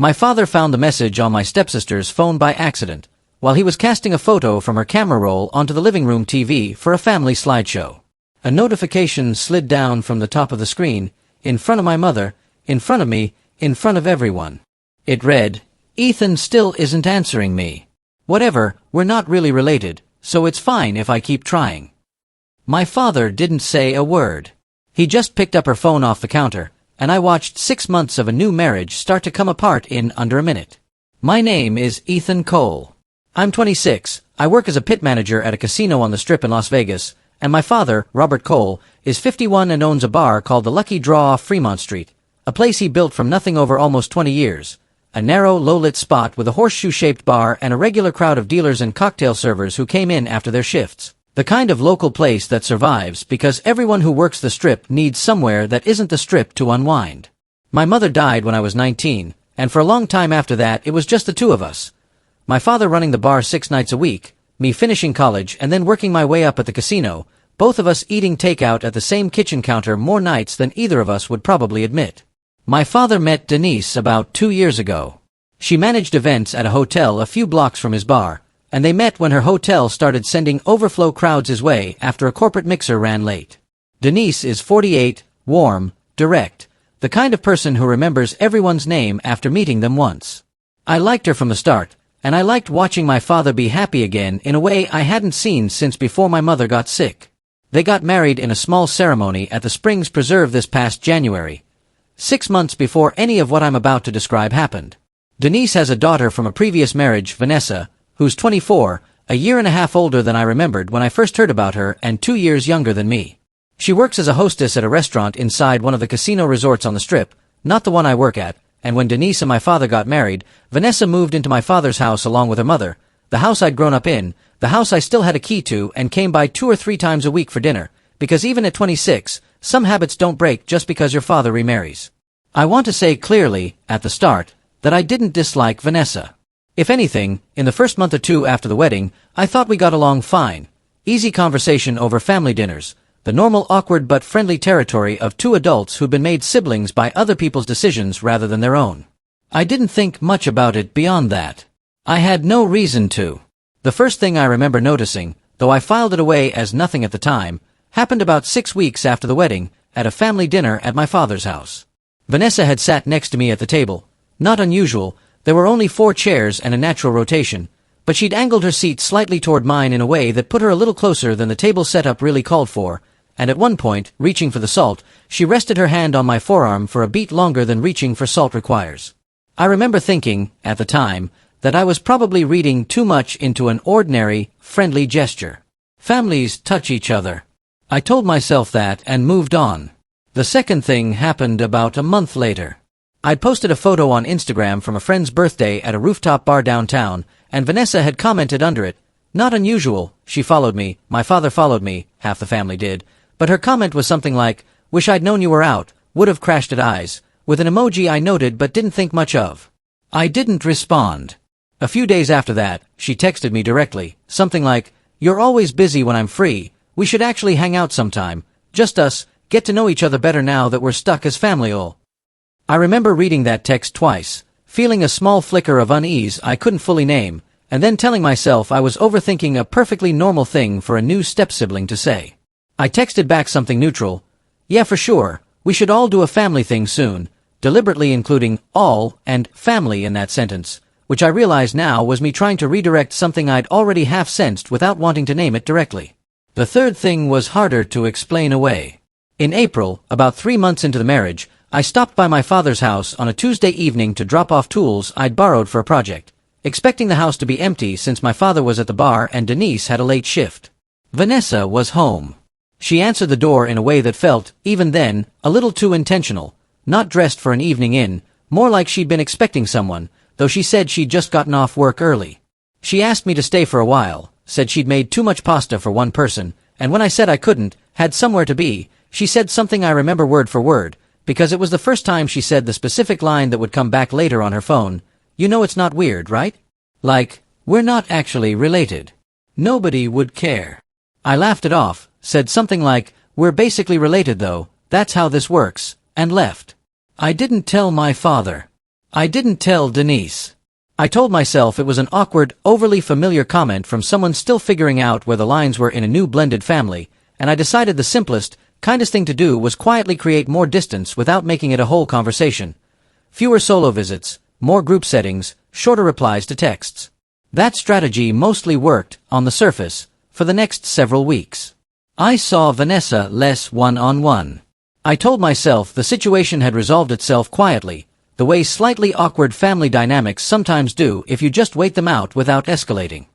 My father found the message on my stepsister's phone by accident, while he was casting a photo from her camera roll onto the living room TV for a family slideshow. A notification slid down from the top of the screen, in front of my mother, in front of me, in front of everyone. It read, "Ethan still isn't answering me. Whatever, we're not really related, so it's fine if I keep trying." My father didn't say a word. He just picked up her phone off the counter, and I watched 6 months of a new marriage start to come apart in under a minute. My name is Ethan Cole. I'm 26, I work as a pit manager at a casino on the Strip in Las Vegas, and my father, Robert Cole, is 51 and owns a bar called the Lucky Draw off Fremont Street, a place he built from nothing over almost 20 years, a narrow, low-lit spot with a horseshoe-shaped bar and a regular crowd of dealers and cocktail servers who came in after their shifts. The kind of local place that survives because everyone who works the Strip needs somewhere that isn't the Strip to unwind. My mother died when I was 19, and for a long time after that it was just the two of us. My father running the bar 6 nights a week, me finishing college and then working my way up at the casino, both of us eating takeout at the same kitchen counter more nights than either of us would probably admit. My father met Denise about 2 years ago. She managed events at a hotel a few blocks from his bar, and they met when her hotel started sending overflow crowds his way after a corporate mixer ran late. Denise is 48, warm, direct, the kind of person who remembers everyone's name after meeting them once. I liked her from the start, and I liked watching my father be happy again in a way I hadn't seen since before my mother got sick. They got married in a small ceremony at the Springs Preserve this past January, 6 months before any of what I'm about to describe happened. Denise has a daughter from a previous marriage, Vanessa, who's 24, a year and a half older than I remembered when I first heard about her and 2 years younger than me. She works as a hostess at a restaurant inside one of the casino resorts on the Strip, not the one I work at, and when Denise and my father got married, Vanessa moved into my father's house along with her mother, the house I'd grown up in, the house I still had a key to and came by 2 or 3 times a week for dinner, because even at 26, some habits don't break just because your father remarries. I want to say clearly, at the start, that I didn't dislike Vanessa. If anything, in the first month or two after the wedding, I thought we got along fine. Easy conversation over family dinners, the normal awkward but friendly territory of 2 adults who'd been made siblings by other people's decisions rather than their own. I didn't think much about it beyond that. I had no reason to. The first thing I remember noticing, though I filed it away as nothing at the time, happened about 6 weeks after the wedding, at a family dinner at my father's house. Vanessa had sat next to me at the table. Not unusual, there were only 4 chairs and a natural rotation, but she'd angled her seat slightly toward mine in a way that put her a little closer than the table setup really called for, and at one point, reaching for the salt, she rested her hand on my forearm for a beat longer than reaching for salt requires. I remember thinking, at the time, that I was probably reading too much into an ordinary, friendly gesture. Families touch each other. I told myself that and moved on. The second thing happened about a month later. I'd posted a photo on Instagram from a friend's birthday at a rooftop bar downtown, and Vanessa had commented under it. Not unusual, she followed me, my father followed me, half the family did, but her comment was something like, "Wish I'd known you were out, would have crashed at eyes," with an emoji I noted but didn't think much of. I didn't respond. A few days after that, she texted me directly, something like, "You're always busy when I'm free, we should actually hang out sometime, just us, get to know each other better now that we're stuck as family-ol." I remember reading that text twice, feeling a small flicker of unease I couldn't fully name, and then telling myself I was overthinking a perfectly normal thing for a new step-sibling to say. I texted back something neutral, "Yeah, for sure, we should all do a family thing soon," deliberately including all and family in that sentence, which I realize now was me trying to redirect something I'd already half-sensed without wanting to name it directly. The third thing was harder to explain away. In April, about 3 months into the marriage, I stopped by my father's house on a Tuesday evening to drop off tools I'd borrowed for a project, expecting the house to be empty since my father was at the bar and Denise had a late shift. Vanessa was home. She answered the door in a way that felt, even then, a little too intentional, not dressed for an evening in, more like she'd been expecting someone, though she said she'd just gotten off work early. She asked me to stay for a while, said she'd made too much pasta for one person, and when I said I couldn't, had somewhere to be, she said something I remember word for word, because it was the first time she said the specific line that would come back later on her phone, "You know it's not weird, right? Like, we're not actually related. Nobody would care." I laughed it off, said something like, "We're basically related though, that's how this works," and left. I didn't tell my father. I didn't tell Denise. I told myself it was an awkward, overly familiar comment from someone still figuring out where the lines were in a new blended family, and I decided the simplest, kindest thing to do was quietly create more distance without making it a whole conversation. Fewer solo visits, more group settings, shorter replies to texts. That strategy mostly worked, on the surface, for the next several weeks. I saw Vanessa less one-on-one. I told myself the situation had resolved itself quietly, the way slightly awkward family dynamics sometimes do if you just wait them out without escalating.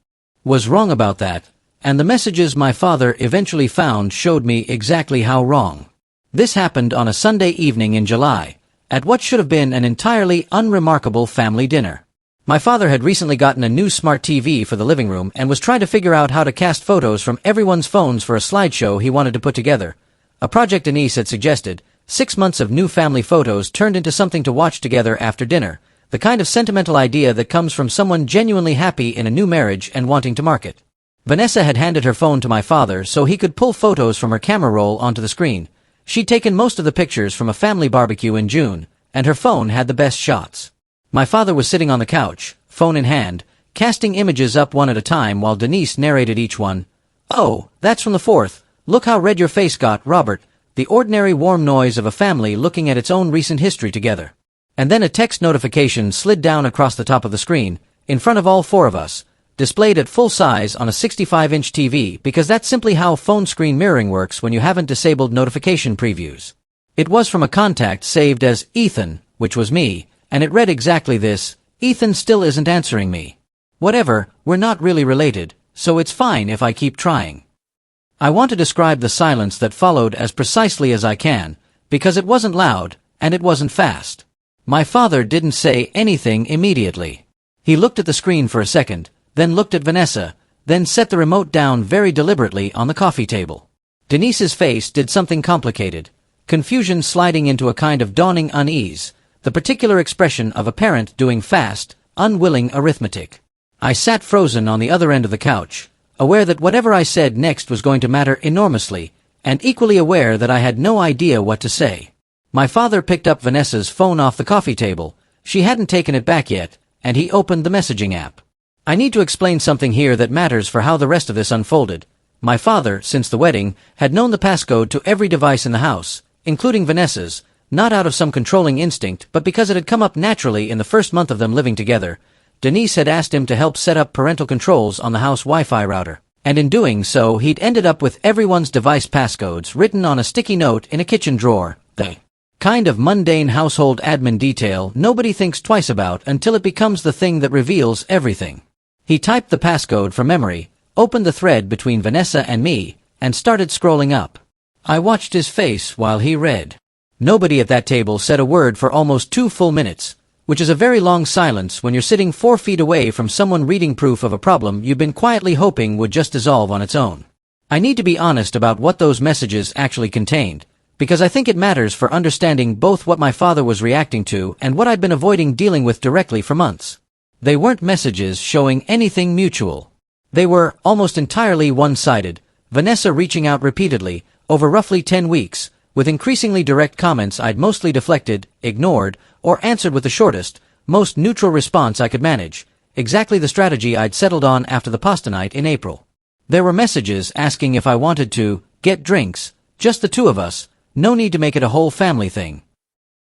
Was wrong about that, and the messages my father eventually found showed me exactly how wrong. This happened on a Sunday evening in July, at what should have been an entirely unremarkable family dinner. My father had recently gotten a new smart TV for the living room and was trying to figure out how to cast photos from everyone's phones for a slideshow he wanted to put together. A project Denise had suggested. 6 months of new family photos turned into something to watch together after dinner, the kind of sentimental idea that comes from someone genuinely happy in a new marriage and wanting to market. Vanessa had handed her phone to my father so he could pull photos from her camera roll onto the screen. She'd taken most of the pictures from a family barbecue in June, and her phone had the best shots. My father was sitting on the couch, phone in hand, casting images up one at a time while Denise narrated each one. "Oh, that's from the 4th. Look how red your face got, Robert." The ordinary warm noise of a family looking at its own recent history together. And then a text notification slid down across the top of the screen, in front of all 4 of us, displayed at full size on a 65-inch TV because that's simply how phone screen mirroring works when you haven't disabled notification previews. It was from a contact saved as Ethan, which was me, and it read exactly this: "Ethan still isn't answering me. Whatever, we're not really related, so it's fine if I keep trying." I want to describe the silence that followed as precisely as I can, because it wasn't loud, and it wasn't fast. My father didn't say anything immediately. He looked at the screen for a second, then looked at Vanessa, then set the remote down very deliberately on the coffee table. Denise's face did something complicated, confusion sliding into a kind of dawning unease, the particular expression of a parent doing fast, unwilling arithmetic. I sat frozen on the other end of the couch, aware that whatever I said next was going to matter enormously, and equally aware that I had no idea what to say. My father picked up Vanessa's phone off the coffee table. She hadn't taken it back yet, and he opened the messaging app. I need to explain something here that matters for how the rest of this unfolded. My father, since the wedding, had known the passcode to every device in the house, including Vanessa's, not out of some controlling instinct, but because it had come up naturally in the first month of them living together. Denise had asked him to help set up parental controls on the house Wi-Fi router, and in doing so he'd ended up with everyone's device passcodes written on a sticky note in a kitchen drawer. The kind of mundane household admin detail nobody thinks twice about until it becomes the thing that reveals everything. He typed the passcode from memory, opened the thread between Vanessa and me, and started scrolling up. I watched his face while he read. Nobody at that table said a word for almost 2 full minutes, which is a very long silence when you're sitting 4 feet away from someone reading proof of a problem you've been quietly hoping would just dissolve on its own. I need to be honest about what those messages actually contained, because I think it matters for understanding both what my father was reacting to and what I'd been avoiding dealing with directly for months. They weren't messages showing anything mutual. They were almost entirely one-sided, Vanessa reaching out repeatedly, over roughly 10 weeks, with increasingly direct comments I'd mostly deflected, ignored, or answered with the shortest, most neutral response I could manage, exactly the strategy I'd settled on after the pasta night in April. There were messages asking if I wanted to get drinks, just the 2 of us, no need to make it a whole family thing.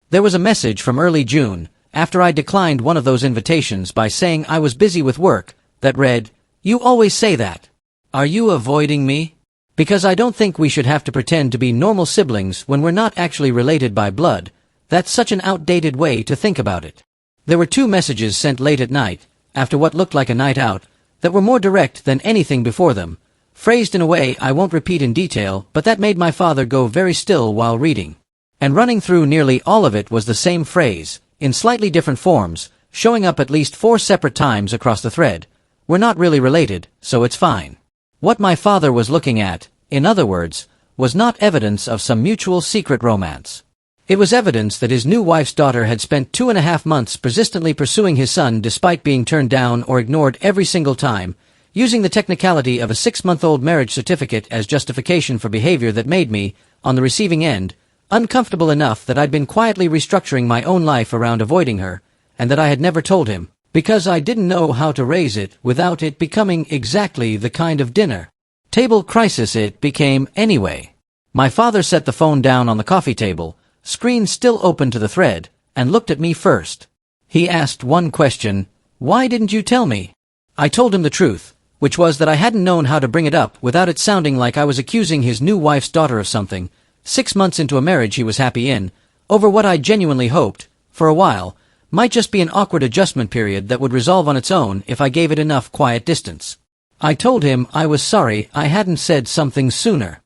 There was a message from early June, after I declined one of those invitations by saying I was busy with work, that read, "You always say that. Are you avoiding me? Because I don't think we should have to pretend to be normal siblings when we're not actually related by blood. That's such an outdated way to think about it." There were 2 messages sent late at night, after what looked like a night out, that were more direct than anything before them, phrased in a way I won't repeat in detail, but that made my father go very still while reading. And running through nearly all of it was the same phrase, in slightly different forms, showing up at least 4 separate times across the thread. "We're not really related, so it's fine." What my father was looking at, in other words, was not evidence of some mutual secret romance. It was evidence that his new wife's daughter had spent 2.5 months persistently pursuing his son despite being turned down or ignored every single time, using the technicality of a 6-month-old marriage certificate as justification for behavior that made me, on the receiving end, uncomfortable enough that I'd been quietly restructuring my own life around avoiding her, and that I had never told him, because I didn't know how to raise it without it becoming exactly the kind of dinner table crisis it became anyway. My father set the phone down on the coffee table, screen still open to the thread, and looked at me first. He asked one question: "Why didn't you tell me?" I told him the truth, which was that I hadn't known how to bring it up without it sounding like I was accusing his new wife's daughter of something, 6 months into a marriage he was happy in, over what I genuinely hoped, for a while, might just be an awkward adjustment period that would resolve on its own if I gave it enough quiet distance. I told him I was sorry I hadn't said something sooner.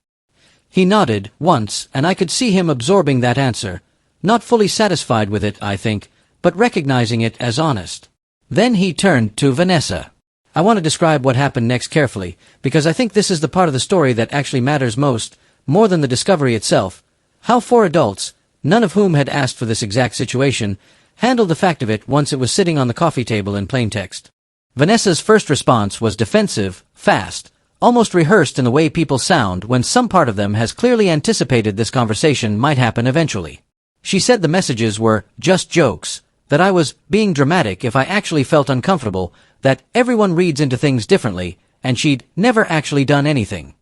He nodded once, and I could see him absorbing that answer, not fully satisfied with it, I think, but recognizing it as honest. Then he turned to Vanessa. I want to describe what happened next carefully, because I think this is the part of the story that actually matters most, more than the discovery itself, how 4 adults, none of whom had asked for this exact situation, handled the fact of it once it was sitting on the coffee table in plain text. Vanessa's first response was defensive, fast, almost rehearsed in the way people sound when some part of them has clearly anticipated this conversation might happen eventually. She said the messages were just jokes, that I was being dramatic if I actually felt uncomfortable, that everyone reads into things differently, and she'd never actually done anything.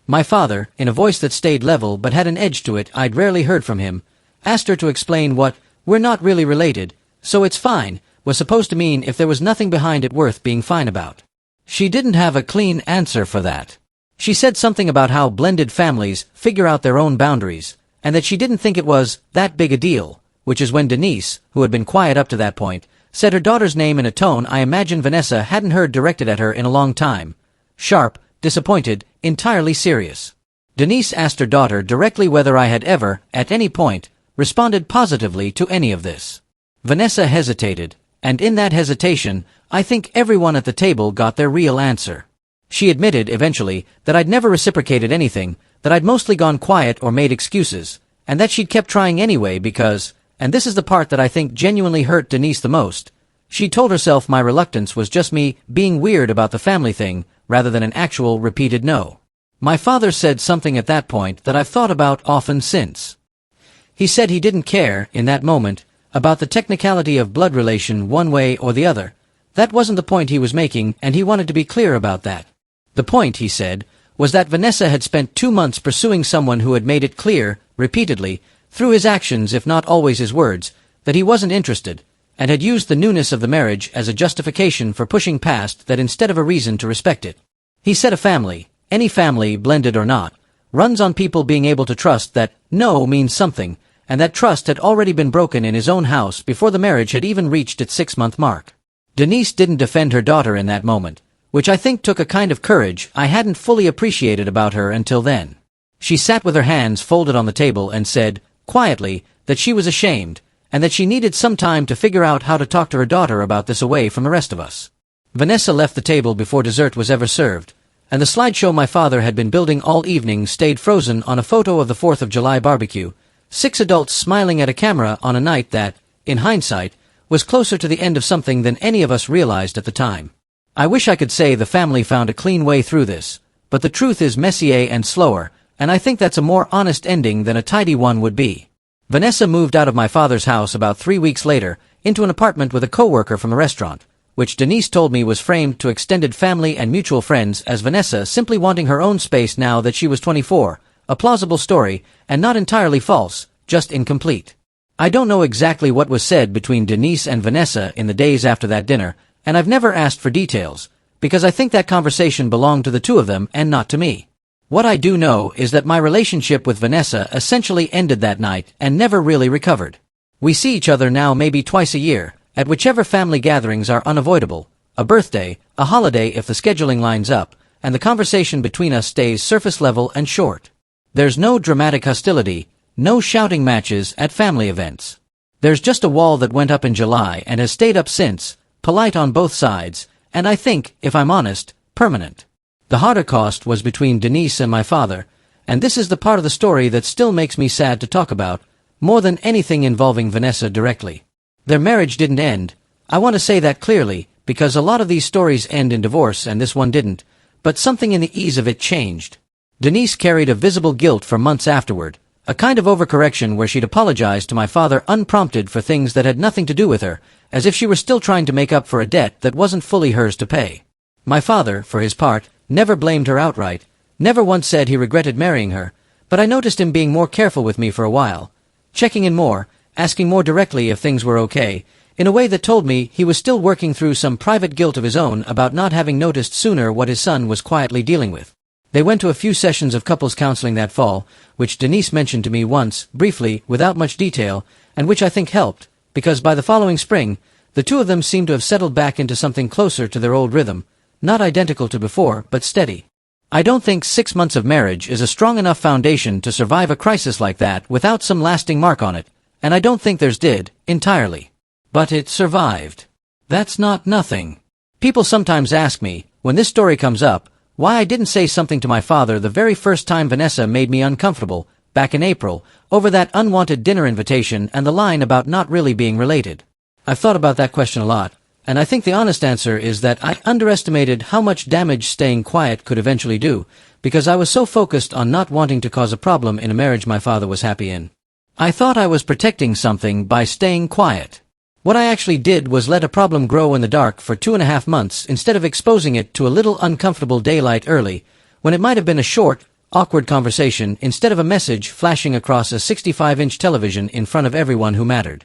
My father, in a voice that stayed level but had an edge to it I'd rarely heard from him, asked her to explain what "we're not really related, so it's fine" was supposed to mean if there was nothing behind it worth being fine about. She didn't have a clean answer for that. She said something about how blended families figure out their own boundaries, and that she didn't think it was that big a deal, which is when Denise, who had been quiet up to that point, said her daughter's name in a tone I imagine Vanessa hadn't heard directed at her in a long time. Sharp, disappointed, entirely serious. Denise asked her daughter directly whether I had ever, at any point, responded positively to any of this. Vanessa hesitated, and in that hesitation, I think everyone at the table got their real answer. She admitted, eventually, that I'd never reciprocated anything, that I'd mostly gone quiet or made excuses, and that she'd kept trying anyway because, and this is the part that I think genuinely hurt Denise the most, she told herself my reluctance was just me being weird about the family thing, rather than an actual repeated no. My father said something at that point that I've thought about often since. He said he didn't care, in that moment, about the technicality of blood relation one way or the other. That wasn't the point he was making, and he wanted to be clear about that. The point, he said, was that Vanessa had spent 2 months pursuing someone who had made it clear, repeatedly, through his actions if not always his words, that he wasn't interested, and had used the newness of the marriage as a justification for pushing past that instead of a reason to respect it. He said a family, any family, blended or not, runs on people being able to trust that no means something, and that trust had already been broken in his own house before the marriage had even reached its 6-month mark. Denise didn't defend her daughter in that moment, which I think took a kind of courage I hadn't fully appreciated about her until then. She sat with her hands folded on the table and said, quietly, that she was ashamed, and that she needed some time to figure out how to talk to her daughter about this away from the rest of us. Vanessa left the table before dessert was ever served, and the slideshow my father had been building all evening stayed frozen on a photo of the 4th of July barbecue, 6 adults smiling at a camera on a night that, in hindsight, was closer to the end of something than any of us realized at the time. I wish I could say the family found a clean way through this, but the truth is messier and slower, and I think that's a more honest ending than a tidy one would be. Vanessa moved out of my father's house about 3 weeks later, into an apartment with a coworker from a restaurant, which Denise told me was framed to extended family and mutual friends as Vanessa simply wanting her own space now that she was 24, a plausible story, and not entirely false, just incomplete. I don't know exactly what was said between Denise and Vanessa in the days after that dinner, and I've never asked for details, because I think that conversation belonged to the two of them and not to me. What I do know is that my relationship with Vanessa essentially ended that night and never really recovered. We see each other now maybe twice a year, at whichever family gatherings are unavoidable, a birthday, a holiday if the scheduling lines up, and the conversation between us stays surface level and short. There's no dramatic hostility, no shouting matches at family events. There's just a wall that went up in July and has stayed up since, polite on both sides, and I think, if I'm honest, permanent. The harder cost was between Denise and my father, and this is the part of the story that still makes me sad to talk about, more than anything involving Vanessa directly. Their marriage didn't end. I want to say that clearly, because a lot of these stories end in divorce and this one didn't, but something in the ease of it changed. Denise carried a visible guilt for months afterward, a kind of overcorrection where she'd apologized to my father unprompted for things that had nothing to do with her, as if she were still trying to make up for a debt that wasn't fully hers to pay. My father, for his part, never blamed her outright, never once said he regretted marrying her, but I noticed him being more careful with me for a while, checking in more, asking more directly if things were okay, in a way that told me he was still working through some private guilt of his own about not having noticed sooner what his son was quietly dealing with. They went to a few sessions of couples counseling that fall, which Denise mentioned to me once, briefly, without much detail, and which I think helped, because by the following spring, the two of them seemed to have settled back into something closer to their old rhythm, not identical to before, but steady. I don't think 6 months of marriage is a strong enough foundation to survive a crisis like that without some lasting mark on it, and I don't think theirs did, entirely. But it survived. That's not nothing. People sometimes ask me, when this story comes up, why I didn't say something to my father the very first time Vanessa made me uncomfortable, back in April, over that unwanted dinner invitation and the line about not really being related. I've thought about that question a lot, and I think the honest answer is that I underestimated how much damage staying quiet could eventually do, because I was so focused on not wanting to cause a problem in a marriage my father was happy in. I thought I was protecting something by staying quiet. What I actually did was let a problem grow in the dark for 2.5 months instead of exposing it to a little uncomfortable daylight early, when it might have been a short, awkward conversation instead of a message flashing across a 65-inch television in front of everyone who mattered.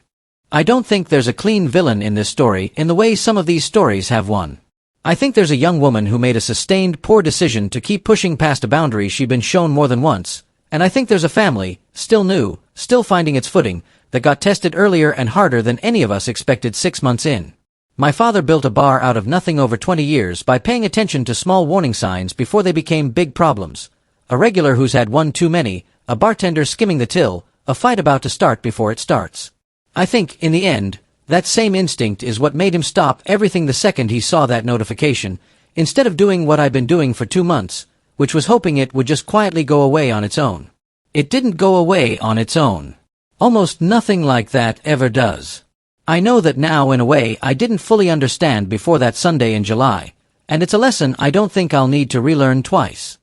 I don't think there's a clean villain in this story in the way some of these stories have one. I think there's a young woman who made a sustained poor decision to keep pushing past a boundary she'd been shown more than once, and I think there's a family, still new, still finding its footing, that got tested earlier and harder than any of us expected 6 months in. My father built a bar out of nothing over 20 years by paying attention to small warning signs before they became big problems. A regular who's had one too many, a bartender skimming the till, a fight about to start before it starts. I think, in the end, that same instinct is what made him stop everything the second he saw that notification, instead of doing what I'd been doing for 2 months, which was hoping it would just quietly go away on its own. It didn't go away on its own. Almost nothing like that ever does. I know that now in a way I didn't fully understand before that Sunday in July, and it's a lesson I don't think I'll need to relearn twice.